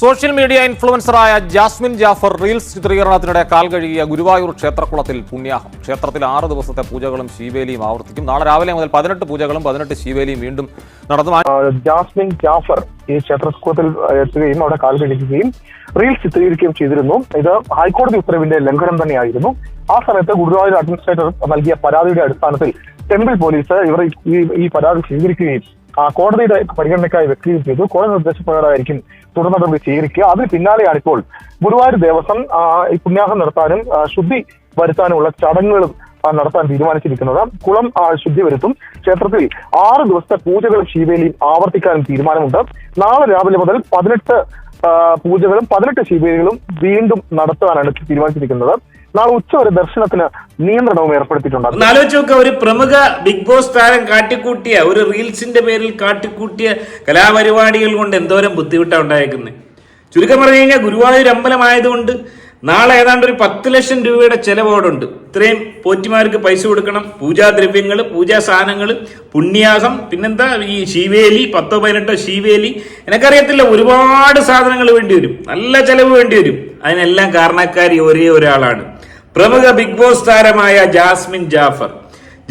Social media ഇൻഫ്ലുവൻസറായ Jasmin Jaffar reels ചിത്രീകരണത്തിനിടെ കാൽ കഴുകിയ ഗുരുവായൂർ ക്ഷേത്രക്കുളത്തിൽ പുണ്യാഹം. ക്ഷേത്രത്തിൽ 6 ദിവസത്തെ പൂജകളും ശീവേലിയും ആവർത്തിക്കും. നാളെ രാവിലെ മുതൽ 18 പൂജകളും 18 ശീവേലിയും വീണ്ടും നടത്തും. ജാസ്മിൻ ജാഫർ ഈ ക്ഷേത്രക്കുളത്തിൽ എത്തുകയും അവിടെ കാൽ കഴുകുകയും റീൽസ് ചിത്രീകരിക്കുകയും ചെയ്തിരുന്നു. ഇത് ഹൈക്കോടതി ഉത്തരവിന്റെ ലംഘനം തന്നെയായിരുന്നു. ആ സമയത്ത് ഗുരുവായൂർ അഡ്മിനിസ്ട്രേറ്റർ നൽകിയ പരാതിയുടെ അടിസ്ഥാനത്തിൽ ടെമ്പിൾ പോലീസ് ഇവർ ഈ പരാതി സ്വീകരിക്കുകയും കോടതിയുടെ പരിഗണനയ്ക്കായി വെക്കുകയും ചെയ്തു. കോടതി നിർദ്ദേശപ്രകാരമായിരിക്കും തുടർ നടപടി സ്വീകരിക്കുക. അതിന് പിന്നാലെയാണ് ഇപ്പോൾ ഗുരുവായൂർ ദേവസ്വം ഈ പുണ്യാഹം നടത്താനും ശുദ്ധി വരുത്താനുമുള്ള ചടങ്ങുകളും നടത്താൻ തീരുമാനിച്ചിരിക്കുന്നത്. കുളം ശുദ്ധി വരുത്തും. ക്ഷേത്രത്തിൽ 6 ദിവസത്തെ പൂജകളും ശീവേലിയും ആവർത്തിക്കാനും തീരുമാനമുണ്ട്. നാളെ രാവിലെ മുതൽ 18 പൂജകളും 18 ശീവേലികളും വീണ്ടും നടത്താനാണ് തീരുമാനിച്ചിരിക്കുന്നത്. നാളെ ഉച്ചവരെ ദർശനത്തിന് നിയന്ത്രണവും ഏർപ്പെടുത്തിയിട്ടുണ്ട്. ആലോചിച്ച് നോക്കുക, ഒരു പ്രമുഖ ബിഗ് ബോസ് താരം കാട്ടിക്കൂട്ടിയ ഒരു റീൽസിന്റെ പേരിൽ കാട്ടിക്കൂട്ടിയ കലാപരിപാടികൾ കൊണ്ട് എന്തോരം ബുദ്ധിമുട്ടാണ് ഉണ്ടായേക്കുന്നത്. ചുരുക്കം പറഞ്ഞു കഴിഞ്ഞാൽ ഗുരുവായൂർ അമ്പലമായതുകൊണ്ട് നാളെ ഏതാണ്ട് ഒരു 10 ലക്ഷം രൂപയുടെ ചെലവോടുണ്ട്. ഇത്രയും പോറ്റിമാർക്ക് പൈസ കൊടുക്കണം, പൂജാദ്രവ്യങ്ങൾ, പൂജാ സാധനങ്ങൾ, പുണ്യാസം, പിന്നെന്താ ഈ ശീവേലി, 10-18 ശീവേലി, എനിക്കറിയത്തില്ല, ഒരുപാട് സാധനങ്ങൾ വേണ്ടി വരും, നല്ല ചെലവ് വേണ്ടി വരും. അതിനെല്ലാം കാരണക്കാരി ഒരേ ഒരാളാണ്, പ്രമുഖ ബിഗ് ബോസ് താരമായ ജാസ്മിൻ ജാഫർ.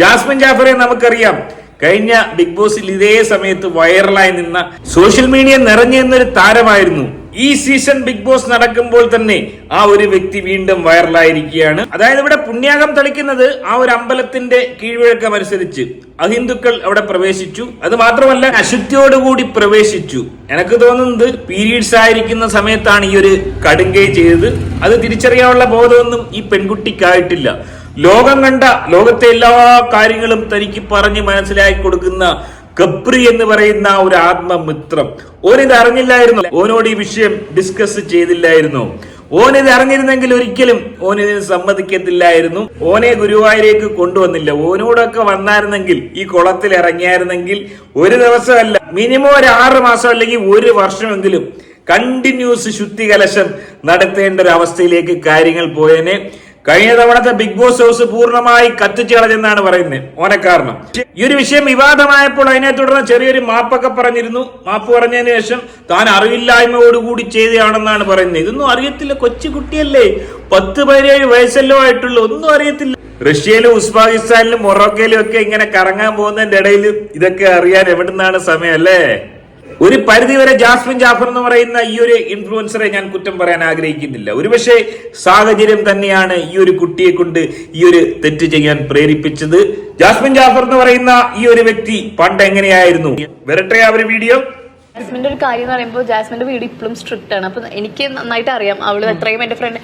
ജാസ്മിൻ ജാഫറെ നമുക്കറിയാം, കഴിഞ്ഞ ബിഗ് ബോസിൽ ഇതേ സമയത്ത് വൈറലായി നിന്ന, സോഷ്യൽ മീഡിയ നിറഞ്ഞു നിന്നൊരു താരമായിരുന്നു. ഈ സീസൺ ബിഗ് ബോസ് നടക്കുമ്പോൾ തന്നെ ആ ഒരു വ്യക്തി വീണ്ടും വൈറലായിരിക്കുകയാണ്. അതായത് ഇവിടെ പുണ്യാകം തളിക്കുന്നത് ആ ഒരു അമ്പലത്തിന്റെ കീഴ്വഴക്കം അനുസരിച്ച് അഹിന്ദുക്കൾ അവിടെ പ്രവേശിച്ചു. അത് മാത്രമല്ല അശുദ്ധിയോടുകൂടി പ്രവേശിച്ചു. എനിക്ക് തോന്നുന്നത് പീരീഡ്സ് ആയിരിക്കുന്ന സമയത്താണ് ഈ ഒരു കടുങ്കൈ ചെയ്തത്. അത് തിരിച്ചറിയാനുള്ള ബോധമൊന്നും ഈ പെൺകുട്ടിക്കായിട്ടില്ല. ലോകം കണ്ട, ലോകത്തെ എല്ലാ കാര്യങ്ങളും തനിക്ക് പറഞ്ഞ് മനസ്സിലാക്കി കൊടുക്കുന്ന കപ്രി എന്ന് പറയുന്ന ഒരു ആത്മമിത്രം. ഓനിത് അറിഞ്ഞില്ലായിരുന്നു, ഓനോട് ഈ വിഷയം ഡിസ്കസ് ചെയ്തില്ലായിരുന്നു. ഓനിത് അറിഞ്ഞിരുന്നെങ്കിൽ ഒരിക്കലും ഓനിതിന് സമ്മതിക്കത്തില്ലായിരുന്നു. ഓനെ ഗുരുവായൂരേക്ക് കൊണ്ടുവന്നില്ല. ഓനോടൊക്കെ വന്നായിരുന്നെങ്കിൽ, ഈ കുളത്തിൽ ഇറങ്ങിയായിരുന്നെങ്കിൽ ഒരു ദിവസമല്ല, മിനിമം ഒരു 6 മാസം അല്ലെങ്കിൽ 1 വർഷമെങ്കിലും കണ്ടിന്യൂസ് ശുദ്ധി കലശം നടത്തേണ്ട ഒരു അവസ്ഥയിലേക്ക് കാര്യങ്ങൾ പോയനെ. കഴിഞ്ഞ തവണത്തെ ബിഗ് ബോസ് ഹൗസ് പൂർണ്ണമായി കത്തിച്ചു കളഞ്ഞെന്നാണ് പറയുന്നത് ഓനെ കാരണം. ഈ ഒരു വിഷയം വിവാദമായപ്പോൾ അതിനെ തുടർന്ന് ചെറിയൊരു മാപ്പൊക്കെ പറഞ്ഞിരുന്നു. മാപ്പ് പറഞ്ഞതിന് ശേഷം താൻ അറിവില്ലായ്മയോടുകൂടി ചെയ്തതാണെന്നാണ് പറയുന്നത്. ഇതൊന്നും അറിയത്തില്ല, കൊച്ചുകുട്ടിയല്ലേ, 10-17 വയസ്സല്ലോ ആയിട്ടുള്ളൂ, ഒന്നും അറിയത്തില്ല. റഷ്യയിലും ഉസ്ബെക്കിസ്ഥാനിലും മൊറോക്കയിലും ഒക്കെ ഇങ്ങനെ കറങ്ങാൻ പോകുന്നതിന്റെ ഇടയിൽ ഇതൊക്കെ അറിയാൻ എവിടുന്നാണ് സമയം അല്ലേ? ഒരു പരിധിവരെ ജാസ്മിൻ ജാഫർ എന്ന് പറയുന്ന ഈ ഒരു ഇൻഫ്ലുവൻസറെ ഞാൻ കുറ്റം പറയാൻ ആഗ്രഹിക്കുന്നില്ല. ഒരുപക്ഷെ സാഹചര്യം തന്നെയാണ് ഈ ഒരു കുട്ടിയെ കൊണ്ട് ഈ ഒരു തെറ്റ് ചെയ്യാൻ പ്രേരിപ്പിച്ചത്. ജാസ്മിൻ ജാഫർ എന്ന് പറയുന്ന ഈ ഒരു വ്യക്തി പണ്ട് എങ്ങനെയായിരുന്നു? വരട്ടെ ആ ഒരു വീഡിയോ. ജാസ്മിന്റെ ഒരു കാര്യം എന്ന് പറയുമ്പോൾ ജാസ്മിന്റെ വീട് ഇപ്പോഴും സ്ട്രിക്റ്റ് ആണ്. അപ്പൊ എനിക്ക് നന്നായിട്ട് അറിയാം. അവള് എത്രയും എന്റെ ഫ്രണ്ട്,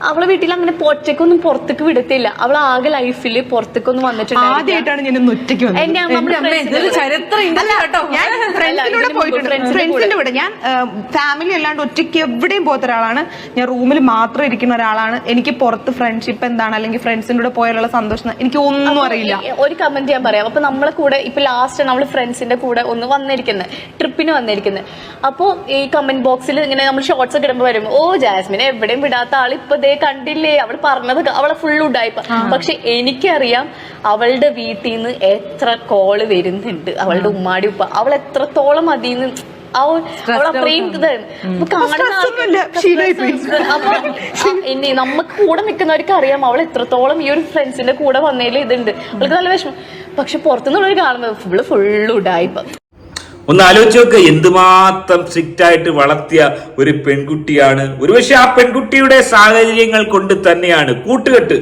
അവളെ വീട്ടിൽ അങ്ങനെ ഒറ്റയ്ക്കൊന്നും പുറത്തേക്ക് വിടത്തില്ല. അവൾ ആകെ ലൈഫിൽ പുറത്തേക്കൊന്നും വന്നിട്ടുണ്ട്. ആദ്യമായിട്ടാണ് ഞാൻ ഒറ്റയ്ക്ക് ഫ്രണ്ട്സിന്റെ കൂടെ. ഞാൻ ഫാമിലി അല്ലാണ്ട് ഒറ്റയ്ക്ക് എവിടെയും പോകാത്ത ഒരാളാണ്. ഞാൻ റൂമിൽ മാത്രം ഇരിക്കുന്ന ഒരാളാണ്. എനിക്ക് പുറത്ത് ഫ്രണ്ട്ഷിപ്പ് എന്താണ്, അല്ലെങ്കിൽ ഫ്രണ്ട്സിന്റെ കൂടെ പോയാലുള്ള സന്തോഷം എനിക്ക് ഒന്നും അറിയില്ല. ഒരു കമന്റ് ഞാൻ പറയാം. അപ്പൊ നമ്മളെ കൂടെ ഇപ്പൊ ലാസ്റ്റ് നമ്മൾ ഫ്രണ്ട്സിന്റെ കൂടെ ഒന്ന് വന്നിരിക്കുന്നത്, ട്രിപ്പിന് വന്നിരിക്കുന്നത്. അപ്പൊ ഈ കമന്റ് ബോക്സിൽ ഇങ്ങനെ നമ്മൾ ഷോർട്സ് ഒക്കെ ഇടുമ്പോ വരും, ഓ ജാസ്മിനെ എവിടെയും വിടാത്ത ആൾ ഇപ്പൊ കണ്ടില്ലേ, അവൾ പറഞ്ഞത് അവളെ ഫുൾ ഉഡായിപ്പ. പക്ഷെ എനിക്കറിയാം അവളുടെ വീട്ടിൽ നിന്ന് എത്ര കോള് വരുന്നുണ്ട്, അവളുടെ ഉമ്മാടി ഉപ്പ, അവൾ എത്രത്തോളം അതിന്ന് നമുക്ക് കൂടെ നിൽക്കുന്നവർക്ക് അറിയാം അവൾ എത്രത്തോളം ഈ ഒരു ഫ്രണ്ട്സിന്റെ കൂടെ വന്നതിൽ ഇതുണ്ട്. അവൾക്ക് നല്ല വിഷമം. പക്ഷെ പുറത്തുനിന്നുള്ളവർ കാണുന്നത് ഫുള്ള് ഉഡായിപ്പ. ഒന്ന് ആലോചിച്ച് നോക്ക്, എന്തുമാത്രം സ്ട്രിക്റ്റ് ആയിട്ട് വളർത്തിയ ഒരു പെൺകുട്ടിയാണ്. ഒരുപക്ഷെ ആ പെൺകുട്ടിയുടെ സാഹചര്യങ്ങൾ കൊണ്ട് തന്നെയാണ്, കൂട്ടുകെട്ട്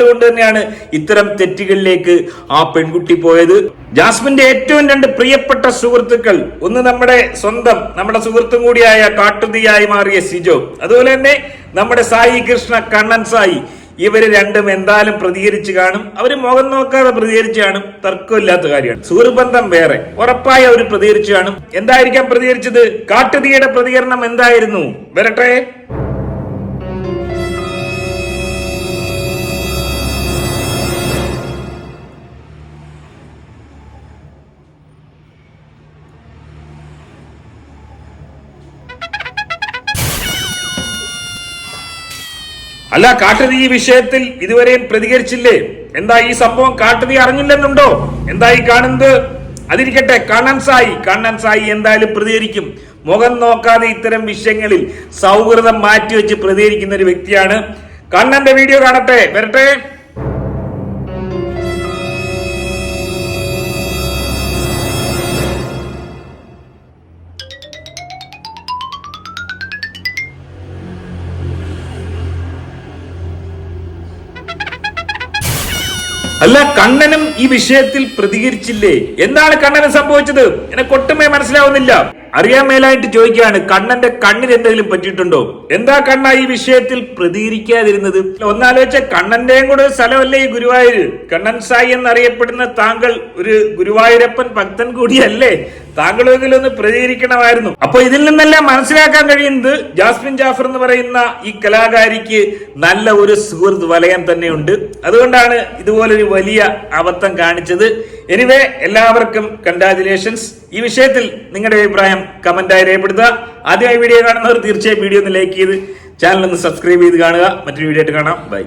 കൊണ്ട് തന്നെയാണ് ഇത്തരം തെറ്റുകളിലേക്ക് ആ പെൺകുട്ടി പോയത്. ജാസ്മിന്റെ ഏറ്റവും 2 പ്രിയപ്പെട്ട സുഹൃത്തുക്കൾ, ഒന്ന് നമ്മുടെ സുഹൃത്തും കൂടിയായ കാട്ടുതീയായി മാറിയ സിജോ, അതുപോലെ തന്നെ നമ്മുടെ സായി കൃഷ്ണ, കണ്ണൻ സായി. ഇവര് രണ്ടും എന്തായാലും പ്രതികരിച്ചു കാണും. അവര് മുഖം നോക്കാതെ പ്രതികരിച്ചു കാണും, തർക്കമില്ലാത്ത കാര്യമാണ്. സുഹൃബന്ധം വേറെ, ഉറപ്പായി അവർ പ്രതികരിച്ചു കാണും. എന്തായിരിക്കാം പ്രതികരിച്ചത്? കാട്ടുതീയുടെ പ്രതികരണം എന്തായിരുന്നു? വരട്ടെ. അല്ല, കാട്ടുതീ വിഷയത്തിൽ ഇതുവരെയും പ്രതികരിച്ചില്ലേ? എന്താ ഈ സംഭവം കാട്ടുതീ അറിഞ്ഞില്ലെന്നുണ്ടോ? എന്താ ഈ കാണുന്നത്? അതിരിക്കട്ടെ, കണ്ണൻ സായി എന്തായാലും പ്രതികരിക്കും. മുഖം നോക്കാതെ ഇത്തരം വിഷയങ്ങളിൽ സൗഹൃദം മാറ്റിവെച്ച് പ്രതികരിക്കുന്ന ഒരു വ്യക്തിയാണ്. കണ്ണന്റെ വീഡിയോ കാണട്ടെ, വരട്ടെ. അല്ല, കണ്ണനും ഈ വിഷയത്തിൽ പ്രതികരിച്ചില്ലേ? എന്താണ് കണ്ണന് സംഭവിച്ചത്? എനിക്ക് ഒട്ടുമേ മനസ്സിലാവുന്നില്ല. അറിയാൻ മേലായിട്ട് ചോദിക്കുകയാണ്, കണ്ണന്റെ കണ്ണിന് എന്തെങ്കിലും പറ്റിയിട്ടുണ്ടോ? എന്താ കണ്ണ ഈ വിഷയത്തിൽ പ്രതികരിക്കാതിരുന്നത്? ഒന്നാലോചിച്ച കണ്ണന്റെയും കൂടെ സ്ഥലമല്ലേ ഈ ഗുരുവായൂർ. കണ്ണൻ സായി എന്നറിയപ്പെടുന്ന താങ്കൾ ഒരു ഗുരുവായൂരപ്പൻ ഭക്തൻ കൂടിയല്ലേ? താങ്കളെങ്കിലും ഒന്ന് പ്രതികരിക്കണമായിരുന്നു. അപ്പൊ ഇതിൽ നിന്നെല്ലാം മനസ്സിലാക്കാൻ കഴിയുന്നത് ജാസ്മിൻ ജാഫർ എന്ന് പറയുന്ന ഈ കലാകാരിക്ക് നല്ല ഒരു സുഹൃത്ത് വലയം തന്നെയുണ്ട്. അതുകൊണ്ടാണ് ഇതുപോലൊരു വലിയ അബദ്ധം കാണിച്ചത്. എനിവേ, എല്ലാവർക്കും കൺഗ്രാജുലേഷൻസ്. ഈ വിഷയത്തിൽ നിങ്ങളുടെ അഭിപ്രായം കമന്റായി രേഖപ്പെടുത്തുക. ആദ്യമായി വീഡിയോ കാണുന്നവർ തീർച്ചയായും വീഡിയോ ഒന്ന് ലൈക്ക് ചെയ്ത് ചാനൽ ഒന്ന് സബ്സ്ക്രൈബ് ചെയ്ത് കാണുക. മറ്റൊരു വീഡിയോ ആയിട്ട് കാണാം. ബൈ.